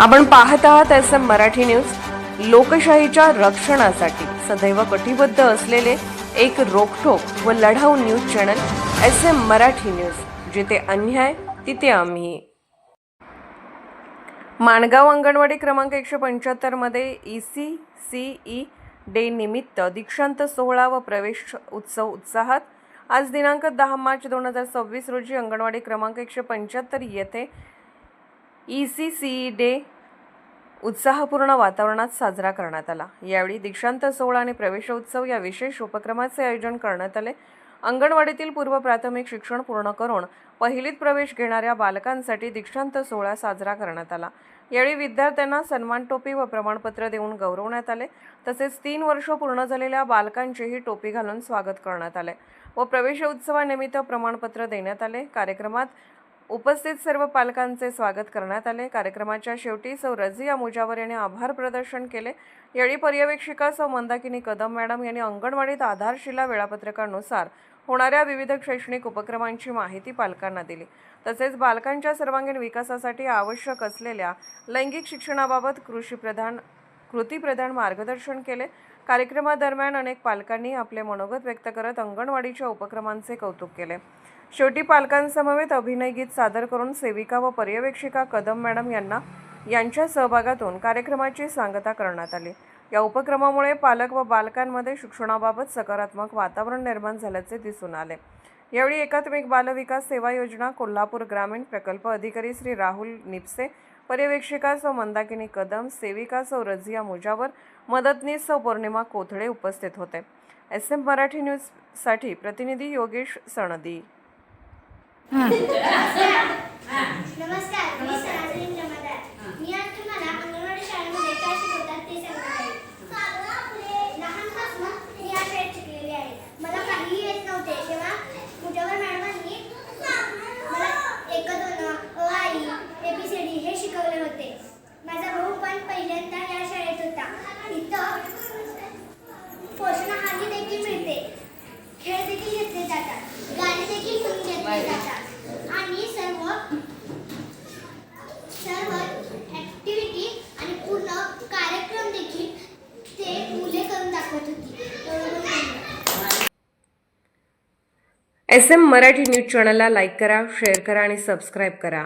आपण पाहत आहात SM मराठी न्यूज। लोकशाहीच्या रक्षणासाठी सदैव कटिबद्ध असलेले एक रोखठोक व लढाऊ news channel SM Marathi news, जिथे अन्याय तिथे आम्ही। माणगाव अंगणवाडी क्रमांक 175 मध्ये ECCE डे निमित्त दीक्षांत सोहळा व प्रवेश उत्सव उत्साहात। आज दिनांक 10 मार्च 2026 रोजी अंगणवाडी क्रमांक 175 येथे ECCE डे उत्साहपूर्ण वातावरणात साजरा करण्यात आला। यावेळी दीक्षांत सोहळा आणि प्रवेशोत्सव या विशेष उपक्रमाचे आयोजन करण्यात आले। अंगणवाडीतील पूर्व प्राथमिक शिक्षण पूर्ण करून पहिलीत प्रवेश घेणाऱ्या बालकांसाठी दीक्षांत सोहळा साजरा करण्यात आला। यावेळी विद्यार्थ्यांना सन्मान टोपी व प्रमाणपत्र देऊन गौरवण्यात आले। तसेच 3 वर्ष पूर्ण झालेल्या बालकांचेही टोपी घालून स्वागत करण्यात आले व प्रवेशोत्सवानिमित्त प्रमाणपत्र देण्यात आले। कार्यक्रमात उपस्थित सर्व पालकांचे स्वागत करण्यात आले। कार्यक्रमाच्या शेवटी सौ रझिया मुजावर यांनी आभार प्रदर्शन केले। यावेळी पर्यवेक्षिका सौ मंदाकिनी कदम मॅडम यांनी अंगणवाडीत आधारशिला वेळापत्रकानुसार होणाऱ्या विविध शैक्षणिक उपक्रमांची माहिती पालकांना दिली। तसेच बालकांच्या सर्वांगीण विकासासाठी आवश्यक असलेल्या लैंगिक शिक्षणाबाबत कृतीप्रधान मार्गदर्शन केले। कार्यक्रमादरम्यान अनेक पालकांनी आपले मनोगत व्यक्त करत अंगणवाडीच्या उपक्रमांचे कौतुक केले। शेवटी पालकांसमवेत अभिनय गीत सादर करून सेविका व पर्यवेक्षिका कदम मॅडम यांच्या सहभागातून कार्यक्रमाची सांगता करण्यात आली। या उपक्रमामुळे पालक व बालकांमध्ये शिक्षणाबाबत सकारात्मक वातावरण निर्माण झाल्याचे दिसून आले। यावेळी एकात्मिक बालविकास सेवा योजना कोल्हापूर ग्रामीण प्रकल्प अधिकारी श्री राहुल निपसे, पर्यवेक्षिका सौ मंदाकिनी कदम, सेविका सौ रझिया मुजावर, मदतनीस सौ पौर्णिमा कोथळे उपस्थित होते। SM मराठी न्यूज साठी प्रतिनिधी योगेश सणदी। नमस्कार, मी सनातनी जमादार। मी आज तुम्हाला अंगणवाडी शाळेमध्ये काय शिकवतात ते सांगणार आहे। लहानपासून मी या शाळेत शिकलेले आहे। मला काहीही येत नव्हते तेव्हा मुजावर मॅडमांनी मला 1 2 अ आ इ ABCD हे शिकवले होते। माझा भाऊ पण पहिल्यांदा या शाळेत होता। इथं पोषण आहार देखील मिळते, खेळ देखील घेतले जातात, गाणी देखील म्हणून घेतले जातात आणि सर्व ऍक्टिव्हिटी आणि पूर्ण कार्यक्रम देखील ते मुले करून दाखवत होती। SM मराठी न्यूज चॅनलला लाईक करा, शेअर करा आणि सबस्क्राईब करा।